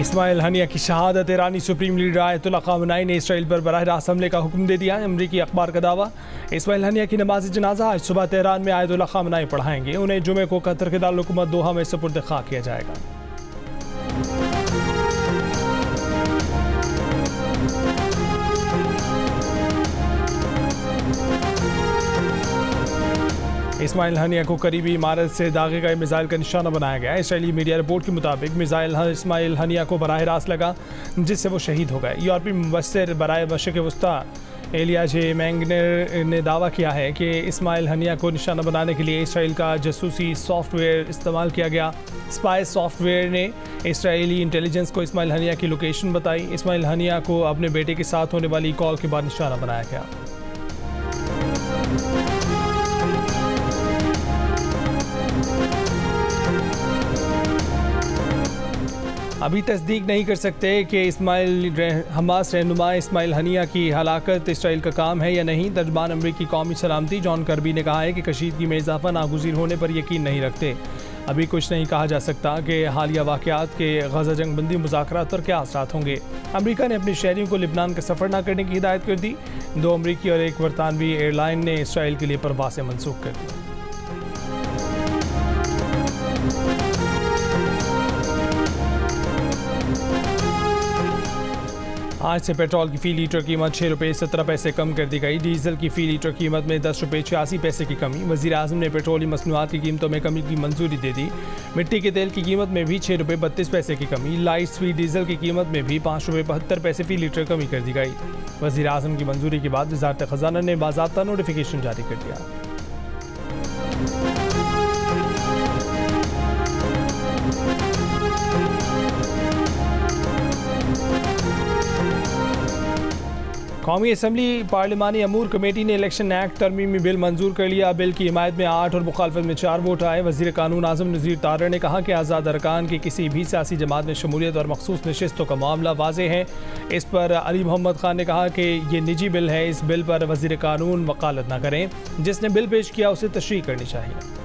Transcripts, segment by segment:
Ismail Haniyeh की शहादत। ईरानी supreme leader Ayatollah Khamenei ने इसराइल पर बराह रास्त हमले का हुक्म दे दिया है। अमरीकी अखबार का दावा, इस्माइल हनिया की नमाज जनाजा आज सुबह तेहरान में आयतुल्लाह ख़ामेनी पढ़ाएंगे। उन्हें जुमे को कतर के दारुल-हुकूमत दोहा में सुपुर्द खाक किया जाएगा। इस्माइल हनिया को करीबी इमारत से दागे गए मिसाइल का निशाना बनाया गया। इसराइली मीडिया रिपोर्ट के मुताबिक मिसाइल इस्माइल हनिया को बराह रास्त लगा, जिससे वो शहीद हो गए। यूरोपीय मुबस्सिर बराए मशरिक़ वस्ता एलिया जे मैंगनर ने दावा किया है कि इस्माइल हनिया को निशाना बनाने के लिए इसराइल का जासूसी सॉफ्टवेयर इस्तेमाल किया गया। स्पाई सॉफ्टवेयर ने इसराइली इंटेलिजेंस को इस्माइल हनिया की लोकेशन बताई। इस्माइल हनिया को अपने बेटे के साथ होने वाली कॉल के बाद निशाना बनाया गया। अभी तस्दीक नहीं कर सकते कि हमास रहनुमा इस्माइल हनिया की हलाकत इसराइल का काम है या नहीं। तर्जमान अमरीकी कौमी सलामती जॉन कर्बी ने कहा है कि कशीदगी में इजाफा नागुज़ीर होने पर यकीन नहीं रखते। अभी कुछ नहीं कहा जा सकता कि हालिया वाक़यात के गज़ा जंग बंदी मुज़ाकरात पर क्या असरात होंगे। अमरीका ने अपने शहरियों को लिबनान का सफ़र न करने की हिदायत कर दी। 2 अमरीकी और 1 बरतानवी एयरलाइन ने इसराइल के लिए परवासें मनसूख कर दी। आज से पेट्रोल की फ़ी लीटर कीमत 6 रुपये 17 पैसे कम कर दी गई। डीजल की फ़ी लीटर कीमत में 10 रुपये 86 पैसे की कमी। वज़ीर आज़म ने पेट्रोलियम मसनूआत की कीमतों में कमी की मंजूरी दे दी। मिट्टी के तेल की कीमत में भी 6 रुपये 32 पैसे की कमी। लाइट स्वीट डीजल की कीमत में भी 5 रुपये 72 पैसे फ़ी लीटर कमी कर दी गई। वज़ीर आज़म की मंजूरी के बाद वज़ारत ख़ज़ाना ने बाज़ाब्ता नोटिफिकेशन जारी कर दिया। कौमी असम्बली पार्लिमानी अमूर कमेटी ने इलेक्शन एक्ट तरमीमी बिल मंजूर कर लिया। बिल की हिमायत में 8 और मुखालफत में 4 वोट आए। वज़ीर कानून आज़म नज़ीर तारड़ ने कहा कि आज़ाद अरकान की किसी भी सियासी जमात में शमूलियत और मखसूस नशिस्तों का मामला वाज़े है। इस पर अली मोहम्मद खान ने कहा कि ये निजी बिल है, इस बिल पर वज़ीर कानून वकालत न करें। जिसने बिल पेश किया उसे तशरीह करनी चाहिए।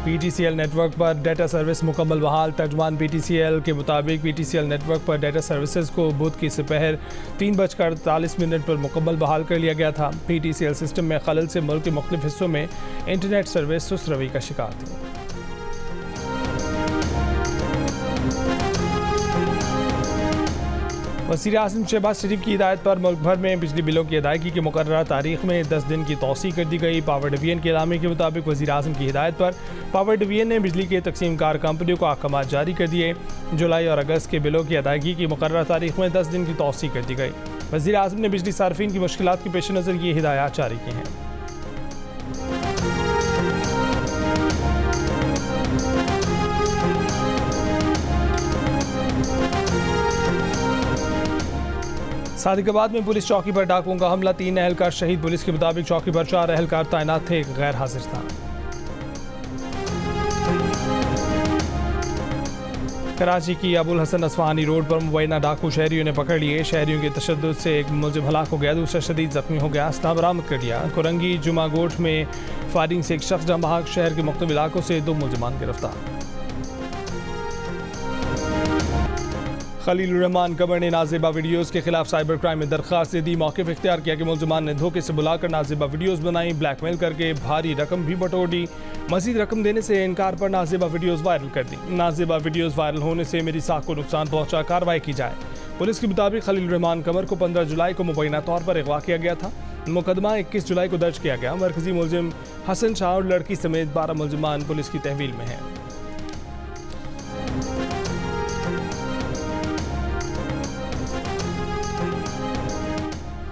PTCL नेटवर्क पर डेटा सर्विस मुकम्मल बहाल। तर्जुमान PTCL के मुताबिक PTCL नेटवर्क पर डेटा सर्विसेज को बुध की दोपहर 3:48 पर मुकम्मल बहाल कर लिया गया था। PTCL सिस्टम में खलल से मुल्क के मुख्तलिफ हिस्सों में इंटरनेट सर्विस सुस्त रवि का शिकार थी। वज़ीर आज़म शहबाज शरीफ की हिदायत पर मुल्क भर में बिजली बिलों की अदायगी की मुकर्ररा तारीख में 10 दिन की तौसी कर दी गई। पावर डिवीजन के एलामे के मुताबिक वज़ीर आज़म की हिदायत पर पावर डिवीजन ने बिजली के तकसीम कार कंपनियों को अहकाम जारी कर दिए। जुलाई और अगस्त के बिलों की अदायगी की मुकर्ररा तारीख में 10 दिन की तौसी कर दी गई। वज़ीर आज़म ने बिजली सार्फिन की मुश्किलात के पेश नज़र ये हिदायत जारी की हैं। सादिकाबाद में पुलिस चौकी पर डाकुओं का हमला, 3 एहलकार शहीद। पुलिस के मुताबिक चौकी पर 4 एहलकार तैनात थे, एक गैर हाजिर था। कराची की अबुल हसन असफहानी रोड पर मुबैना डाकू शहरियों ने पकड़ लिए। शहरियों के तशद्दुद से एक मुलजिम हलाक हो गया, दूसरा शदीद जख्मी हो गया। असला बरामद कर लिया। कुरंगी जुमा गोठ में फायरिंग से एक शख्स जाँ बहक। शहर के मुख्तलिफ इलाकों से 2 मुलजिमान गिरफ्तार। खलील रहमान कमर ने नाज़ेबा वीडियोज़ के खिलाफ साइबर क्राइम में दरख्वास्त दे दी। मौक़िफ़ इख्तियार किया कि मुलजिमान ने धोखे से बुलाकर नाज़ेबा वीडियोज़ बनाई, ब्लैकमेल करके भारी रकम भी बटोर दी। मज़ीद रकम देने से इनकार पर नाज़ेबा वीडियोज़ वायरल कर दी। नाज़ेबा वीडियोज़ वायरल होने से मेरी साख को नुकसान पहुँचा, कार्रवाई की जाए। पुलिस के मुताबिक खलील रहमान कमर को 15 जुलाई को मुबैना तौर पर अगवा किया गया था। मुकदमा 21 जुलाई को दर्ज किया गया। मरकजी मुलजिम हसन शाह और लड़की समेत 12 मुलजिमान पुलिस की तहवील में हैं।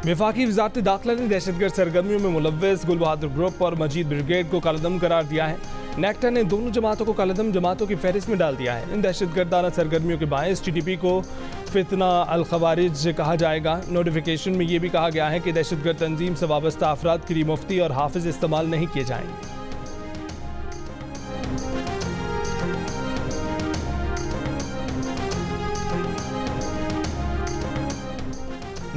वफाकी वज़ारत दाखिला ने दहशतगर्द सरगर्मियों में मुलव्वस गुल बहादुर ग्रुप और मजीद ब्रिगेड को कालेदम करार दिया है। नेक्टा ने दोनों जमातों को कालेदम जमातों की फहरिस्त में डाल दिया है। इन दहशतगर्दाना सरगर्मियों के बायस TTP को फितना अल खवारिज कहा जाएगा। नोटिफिकेशन में यह भी कहा गया है कि दहशतगर्द तंजीम से वाबस्ता अफराद के लिए मुफ्ती और हाफिज इस्तेमाल नहीं किए जाएंगे।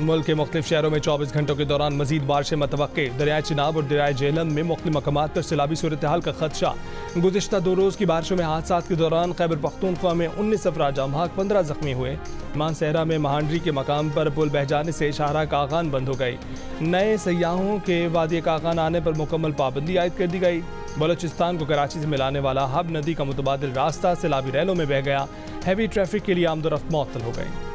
मुल्क के मुख्तलिफ शहरों में 24 घंटों के दौरान मजीद बारिशें मतवक्के। दरियाए चिनाब और दरियाए झेलम में मुख्तलिफ मकामात पर सैलाबी सूरत हाल का खदशा। गुज़िश्ता 2 रोज़ की बारिशों में हादसात के दौरान खैबर पख्तूनख्वा में 19 अफराद जाम, 15 जख्मी हुए। मानसहरा में महांडरी के मकाम पर पुल बह जाने से शाहराह कागान बंद हो गई। नए सयाहों के वादी कागान आने पर मुकम्मल पाबंदी आयद कर दी गई। बलोचिस्तान को कराची से मिलाने वाला हब नदी का मुतबादिल रास्ता सैलाबी रैलों में बह गया। हैवी ट्रैफिक के लिए आमदोरफ्त मुअत्तल हो गई।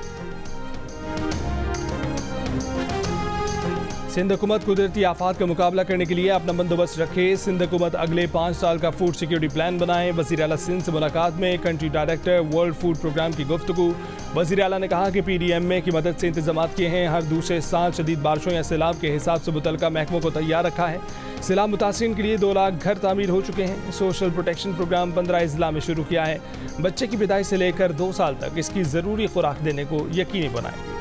सिंध हुकूमत कुदरती आफात का मुकाबला करने के लिए अपना बंदोबस्त रखे। सिंध हुकूमत अगले 5 साल का फूड सिक्योरिटी प्लान बनाए। वज़ीर आला सिंध से मुलाकात में country director world food programme की गुफ्तगू। वज़ीर आला ने कहा कि PDMA की मदद से इंतजाम किए हैं। हर दूसरे साल शदीद बारिशों या सैलाब के हिसाब से मुतल्लिका महकमों को तैयार रखा है। सैलाब मुतासिरीन के लिए 2 लाख घर तामीर हो चुके हैं। सोशल प्रोटेक्शन प्रोग्राम 15 अजला में शुरू किया है। बच्चे की पैदाइश से लेकर 2 साल तक इसकी ज़रूरी खुराक देने को यकीनी बनाए।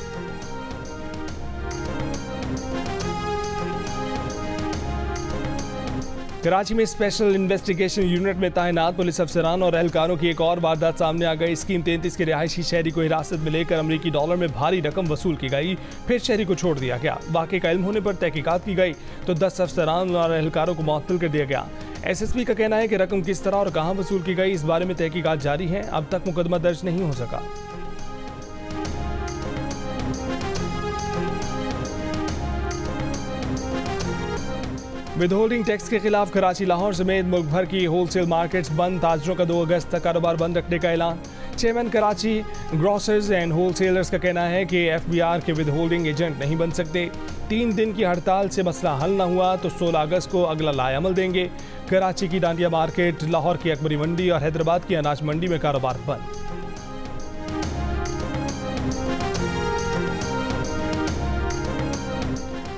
कराची में स्पेशल इन्वेस्टिगेशन यूनिट में तैनात पुलिस अफसरान और एहलकारों की एक और वारदात सामने आ गई। स्कीम 33 के रिहायशी शहरी को हिरासत में लेकर अमरीकी डॉलर में भारी रकम वसूल की गई, फिर शहरी को छोड़ दिया गया। वाक़े का इल्म होने पर तहकीकात की गई तो 10 अफसरान और एहलकारों को मुअत्तल कर दिया गया। SSP का कहना है कि रकम किस तरह और कहाँ वसूल की गई, इस बारे में तहकीकात जारी है। अब तक मुकदमा दर्ज नहीं हो सका। विदहोल्डिंग टैक्स के खिलाफ कराची, लाहौर समेत मुल्क भर की होलसेल मार्केट्स बंद। ताजरों का 2 अगस्त तक कारोबार बंद रखने का ऐलान। Chairman Karachi grocers and wholesalers का कहना है कि FBR के विदहोल्डिंग एजेंट नहीं बन सकते। 3 दिन की हड़ताल से मसला हल न हुआ तो 16 अगस्त को अगला लाएअमल देंगे। कराची की डांडिया मार्केट, लाहौर की अकबरी मंडी और हैदराबाद की अनाज मंडी में कारोबार बंद।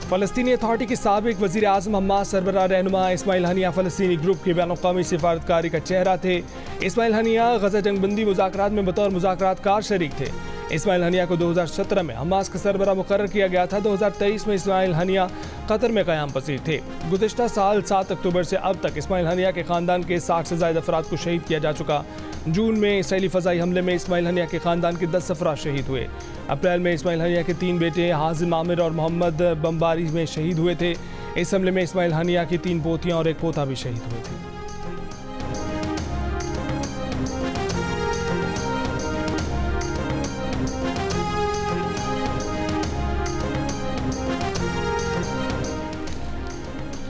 फ़लस्तीनी अथॉरिटी के साबिक वज़ीर आज़म हमास सरबराह रहनुमा इस्माइल हनिया फ़लस्तीनी ग्रुप के बैनुल-अक़वामी सिफारतकारी का चेहरा थे। इस्माइल हनिया गज़ा जंगबंदी मुज़ाकरात में बतौर मुज़ाकरातकार शरीक थे। इस्माइल हनिया को 2017 में हमास का सरबराह मुकर्रर किया गया था। 2023 में इस्माइल हनिया कतर में क़याम पसीर थे। गुज़िश्ता साल 7 अक्टूबर से अब तक इस्माइल हनिया के ख़ानदान के 60 से ज़ायद अफराद को शहीद किया जा चुका। जून में इसराइली फ़ज़ाई हमले में इस्माइल हनिया के ख़ानदान के 10 अफराद शहीद हुए। अप्रैल में इस्माइल हनिया के 3 बेटे हाजिम आमिर और मोहम्मद बमबारी में शहीद हुए थे। इस हमले में इस्माइल हनिया की 3 पोतियाँ और 1 पोता भी शहीद हुए थे।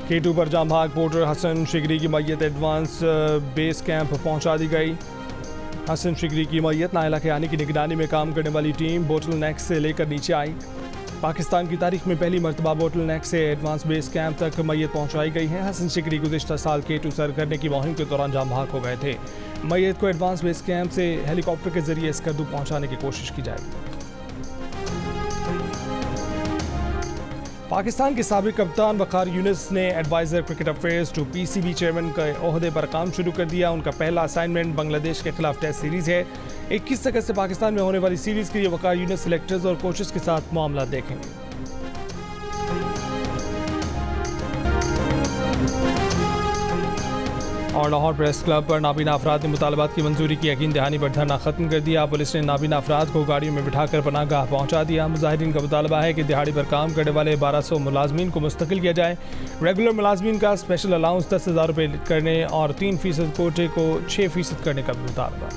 K2 पर जाम भाग पोर्टर हसन शिगरी की मैयत एडवांस बेस कैंप पहुंचा दी गई। हसन शिगरी की मैयत नायला खयानी की निगरानी में काम करने वाली टीम बोटल नेक से लेकर नीचे आई। पाकिस्तान की तारीख में पहली मरतबा बोटल नेक से एडवांस बेस कैंप तक मैयत पहुंचाई गई है। हसन शिगरी गुज़िश्ता साल K2 सर करने की मुहिम के दौरान जाम भाग हो गए थे। मैयत को एडवांस बेस कैंप से हेलीकॉप्टर के जरिए स्कर्दू पहुँचाने की कोशिश की जाएगी। पाकिस्तान के साबिक कप्तान वक़ार यूनिस ने adviser cricket affairs to PCB chairman के ओहदे पर काम शुरू कर दिया। उनका पहला असाइनमेंट बांग्लादेश के खिलाफ टेस्ट सीरीज़ है। 21 अगस्त से पाकिस्तान में होने वाली सीरीज़ के लिए वक़ार यूनिस सिलेक्टर्स और कोचेस के साथ मामला देखेंगे। और लाहौर प्रेस क्लब पर नाबीना अफराद ने मुतालबात की मंजूरी की यकीन दहानी पर धरना खत्म कर दिया। पुलिस ने नाबीना अफराद को गाड़ियों में बिठाकर पनाहगाह पहुंचा दिया। मुजाहिरीन का मुतालबा है कि दिहाड़ी पर काम करने वाले 1200 मुलाजमीन को मुस्तकिल किया जाए। रेगुलर मुलाजमीन का स्पेशल अलाउंस 10,000 रुपये करने और 3% कोटे को 6% करने का भी मुतालबा।